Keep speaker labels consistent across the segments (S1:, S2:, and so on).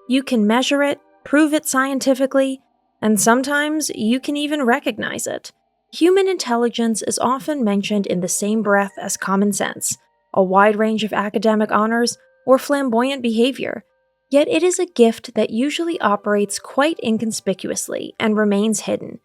S1: You can measure it, prove it scientifically, and sometimes you can even recognize it. Human intelligence is often mentioned in the same breath as common sense, a wide range of academic honors, or flamboyant behavior. Yet it is a gift that usually operates quite inconspicuously and remains hidden.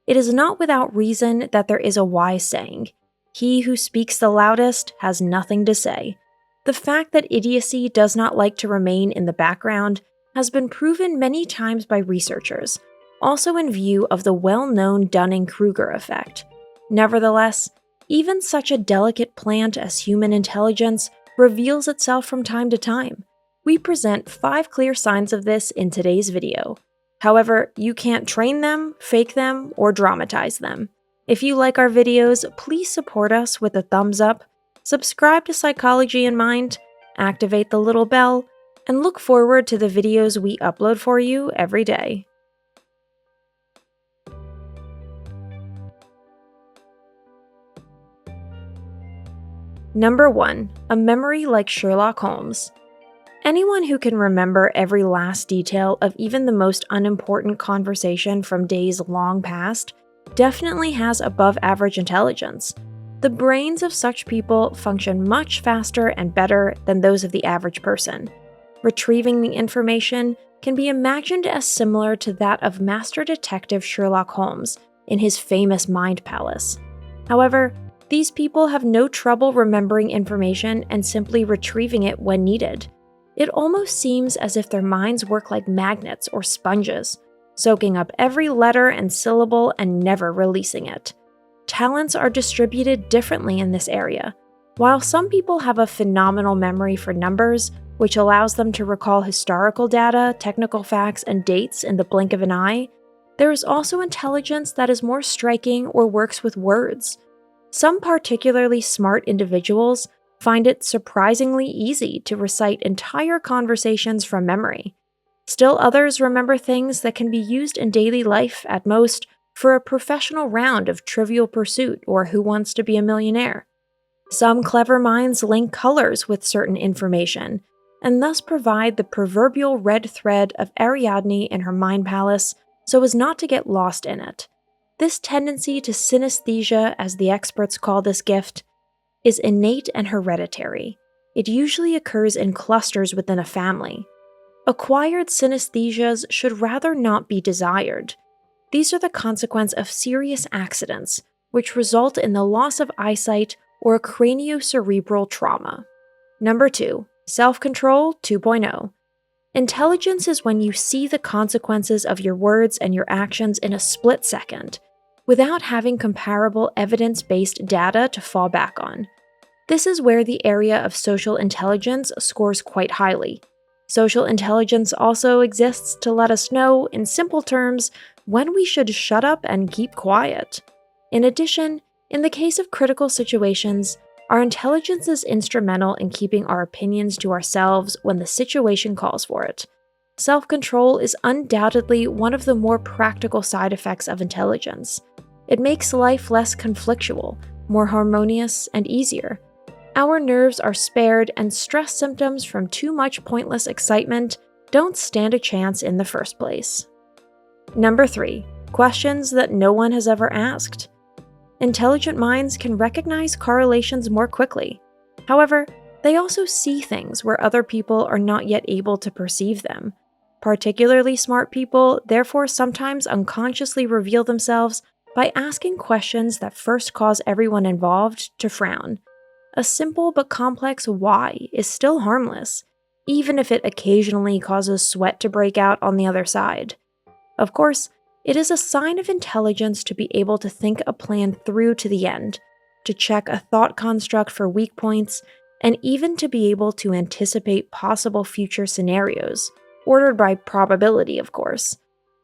S1: It is not without reason that there is a wise saying, "He who speaks the loudest has nothing to say." The fact that idiocy does not like to remain in the background has been proven many times by researchers, also in view of the well-known Dunning-Kruger effect. Nevertheless, even such a delicate plant as human intelligence reveals itself from time to time. We present 5 clear signs of this in today's video. However, you can't train them, fake them, or dramatize them. If you like our videos, please support us with a thumbs up, subscribe to Psychology in Mind, activate the little bell, and look forward to the videos we upload for you every day. Number 1. A memory like Sherlock Holmes. Anyone who can remember every last detail of even the most unimportant conversation from days long past definitely has above-average intelligence. The brains of such people function much faster and better than those of the average person. Retrieving the information can be imagined as similar to that of Master Detective Sherlock Holmes in his famous Mind Palace. However, these people have no trouble remembering information and simply retrieving it when needed. It almost seems as if their minds work like magnets or sponges, soaking up every letter and syllable and never releasing it. Talents are distributed differently in this area. While some people have a phenomenal memory for numbers, which allows them to recall historical data, technical facts, and dates in the blink of an eye, there is also intelligence that is more striking or works with words. Some particularly smart individuals find it surprisingly easy to recite entire conversations from memory. Still others remember things that can be used in daily life at most for a professional round of Trivial Pursuit or Who Wants to Be a Millionaire. Some clever minds link colors with certain information, and thus provide the proverbial red thread of Ariadne in her mind palace so as not to get lost in it. This tendency to synesthesia, as the experts call this gift, is innate and hereditary. It usually occurs in clusters within a family. Acquired synesthesias should rather not be desired. These are the consequence of serious accidents, which result in the loss of eyesight or a craniocerebral trauma. Number 2. Self-control 2.0. Intelligence is when you see the consequences of your words and your actions in a split second, without having comparable evidence-based data to fall back on. This is where the area of social intelligence scores quite highly. Social intelligence also exists to let us know, in simple terms, when we should shut up and keep quiet. In addition, in the case of critical situations, our intelligence is instrumental in keeping our opinions to ourselves when the situation calls for it. Self-control is undoubtedly one of the more practical side effects of intelligence. It makes life less conflictual, more harmonious, and easier. Our nerves are spared, and stress symptoms from too much pointless excitement don't stand a chance in the first place. Number 3. Questions that no one has ever asked. Intelligent minds can recognize correlations more quickly. However, they also see things where other people are not yet able to perceive them. Particularly smart people therefore sometimes unconsciously reveal themselves by asking questions that first cause everyone involved to frown. A simple but complex why is still harmless, even if it occasionally causes sweat to break out on the other side. Of course, it is a sign of intelligence to be able to think a plan through to the end, to check a thought construct for weak points, and even to be able to anticipate possible future scenarios, ordered by probability, of course.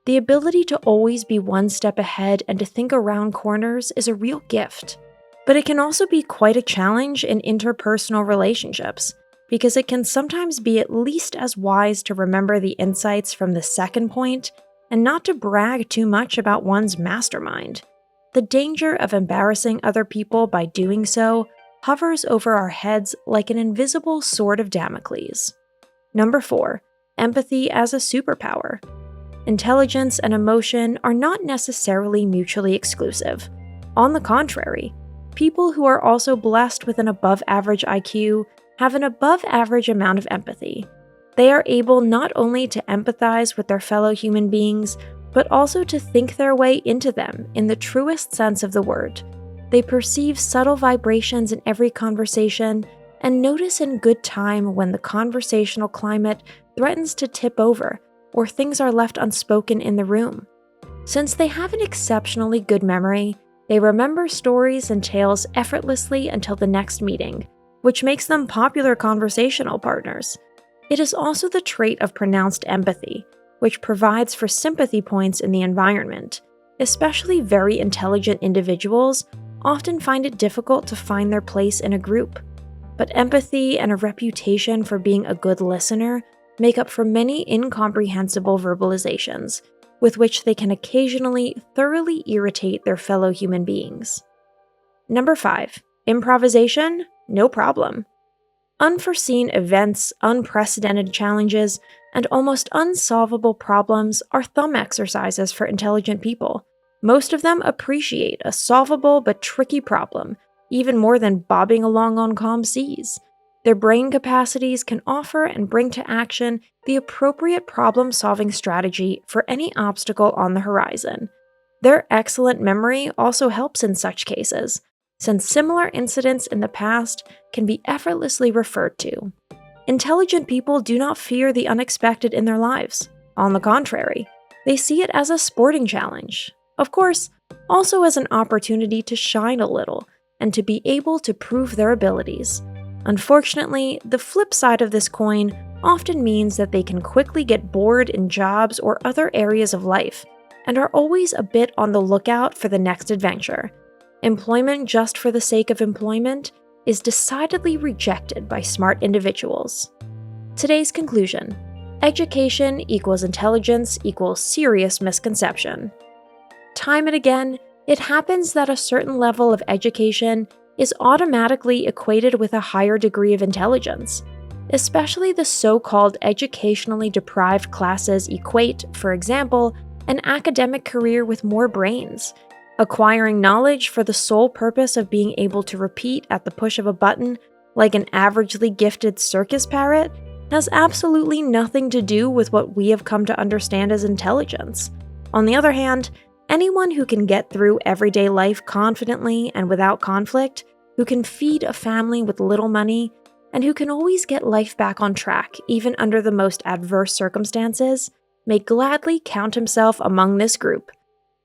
S1: The ability to always be one step ahead and to think around corners is a real gift. But it can also be quite a challenge in interpersonal relationships, because it can sometimes be at least as wise to remember the insights from the second point and not to brag too much about one's mastermind. The danger of embarrassing other people by doing so hovers over our heads like an invisible sword of Damocles. Number 4. empathy as a superpower. Intelligence and emotion are not necessarily mutually exclusive. On the contrary, people who are also blessed with an above-average IQ have an above-average amount of empathy. They are able not only to empathize with their fellow human beings, but also to think their way into them in the truest sense of the word. They perceive subtle vibrations in every conversation and notice in good time when the conversational climate threatens to tip over or things are left unspoken in the room. Since they have an exceptionally good memory, they remember stories and tales effortlessly until the next meeting, which makes them popular conversational partners. It is also the trait of pronounced empathy, which provides for sympathy points in the environment. Especially very intelligent individuals often find it difficult to find their place in a group. But empathy and a reputation for being a good listener make up for many incomprehensible verbalizations, with which they can occasionally thoroughly irritate their fellow human beings. Number 5. Improvisation? No problem. Unforeseen events, unprecedented challenges, and almost unsolvable problems are thumb exercises for intelligent people. Most of them appreciate a solvable but tricky problem, even more than bobbing along on calm seas. Their brain capacities can offer and bring to action the appropriate problem-solving strategy for any obstacle on the horizon. Their excellent memory also helps in such cases, since similar incidents in the past can be effortlessly referred to. Intelligent people do not fear the unexpected in their lives. On the contrary, they see it as a sporting challenge. Of course, also as an opportunity to shine a little and to be able to prove their abilities. Unfortunately, the flip side of this coin often means that they can quickly get bored in jobs or other areas of life, and are always a bit on the lookout for the next adventure. Employment just for the sake of employment is decidedly rejected by smart individuals. Today's conclusion: education equals intelligence equals serious misconception. Time and again, it happens that a certain level of education is automatically equated with a higher degree of intelligence. Especially the so-called educationally deprived classes equate, for example, an academic career with more brains. Acquiring knowledge for the sole purpose of being able to repeat at the push of a button, like an averagely gifted circus parrot, has absolutely nothing to do with what we have come to understand as intelligence. On the other hand, anyone who can get through everyday life confidently and without conflict, who can feed a family with little money, and who can always get life back on track even under the most adverse circumstances, may gladly count himself among this group.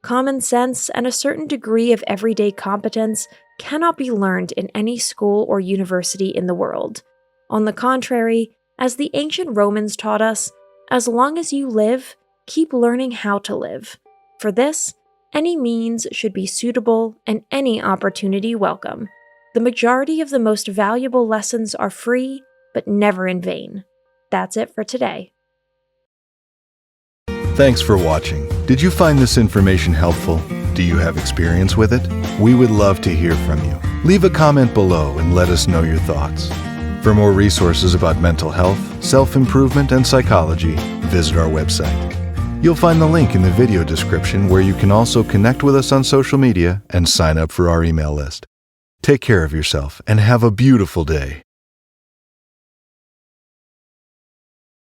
S1: Common sense and a certain degree of everyday competence cannot be learned in any school or university in the world. On the contrary, as the ancient Romans taught us, as long as you live, keep learning how to live. For this, any means should be suitable and any opportunity welcome. The majority of the most valuable lessons are free, but never in vain. That's it for today.
S2: Thanks for watching. Did you find this information helpful? Do you have experience with it? We would love to hear from you. Leave a comment below and let us know your thoughts. For more resources about mental health, self-improvement, and psychology, visit our website. You'll find the link in the video description where you can also connect with us on social media and sign up for our email list. Take care of yourself and have a beautiful day.